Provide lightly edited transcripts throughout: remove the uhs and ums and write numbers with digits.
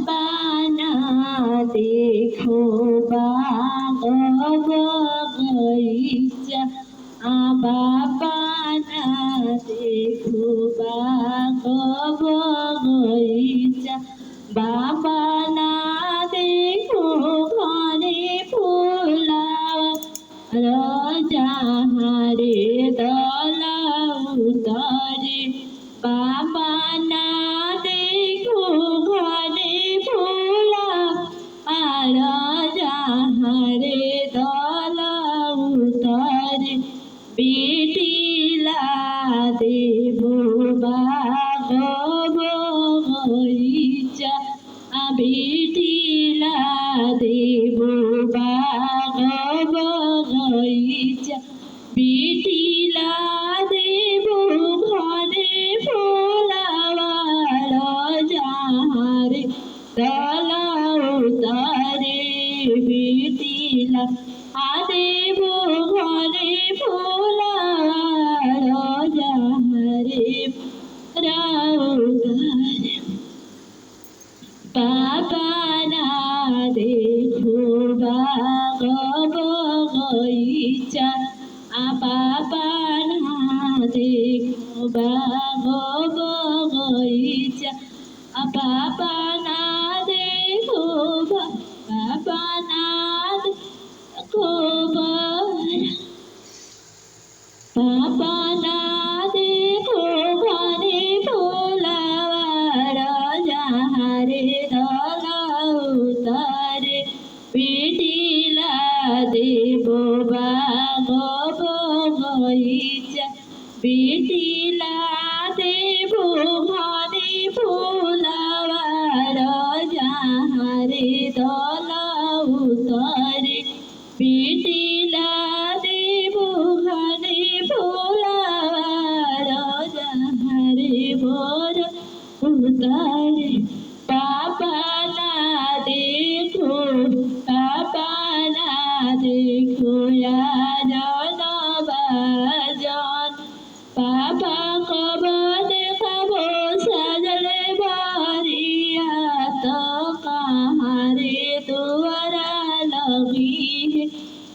বানা দেখো বাগিচা বানা দেখো বাগিচা বাবা না দেখো ঘরে ফুলা রাজাহারে দলাউতারে বাবা না দেখো ঘরে ফুলা রাজাহারে দলাউতারে বিটিলা দেব বাগিচা বিটিলা দেব বাগিচা বিটিলা দেব ঘরে ফোলাওয়ার যাহারে দলাউতারে বিটিলা দেব ঘরে ফোলাওয়ার যাহারে রাউতারে বাবা না দেখো বাগিচা বাবা না দেখো বাগিচা বাবা না দেখো বাবা না দেখো বাবা না দেখো ঘরে ফোলাওয়ার যাহারে দলাউতারে বিটিলা দেব বাগিচা বিটিলা দেব ঘরে ফোলাওয়ার যাহারে দলাউতারে বিটিলা দেব ঘরে ফোলাওয়ার যাহারে বর উতারে বাবা না দেখো বাবা না দেখো আজন বাজন বাবা কব দেখাবো সাজলে বাড়িয়া তো কাহারে দুয়ারা লগি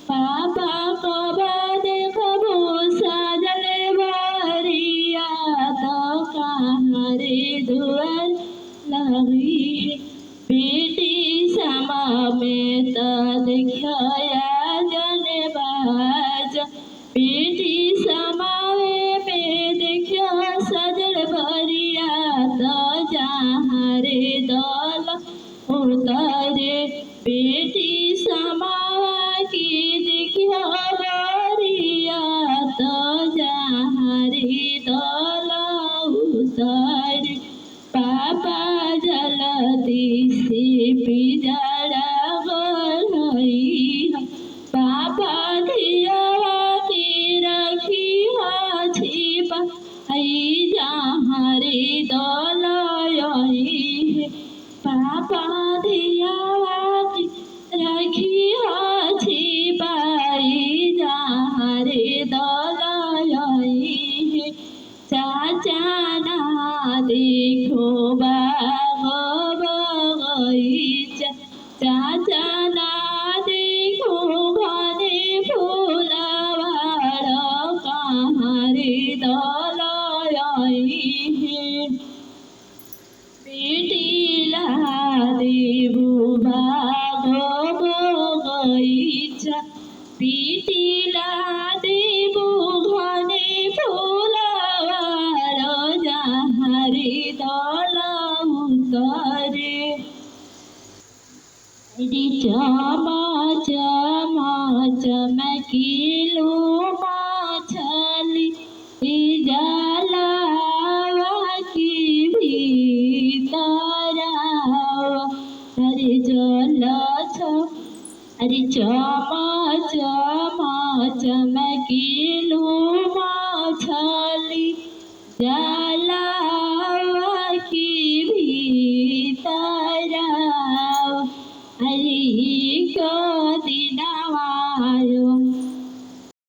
বাবা কব দেখাবো সাজলে বাড়িয়া তো কাহারে দুয়ার लगी बेटी समा में तो देखा जने बाज बेटी समा में देखा सजल भरिया तो जहारे दल उतारे बेटी समा की देखा भरिया तो जहारे दल उतारे बाबा जलती से पिजड़ा गई बाबा धिया की रखी छिपा जहारे दलई बाबा धिया की रखी छिपाई जहारे दलई चाचा ना देखो बागीचा चाचा ना देखो घरे फूलावार कहारे दलई बेटीला देबू बागीचा बेटीला देबू घरे फूलावार যাহারে দলাউতারে জামা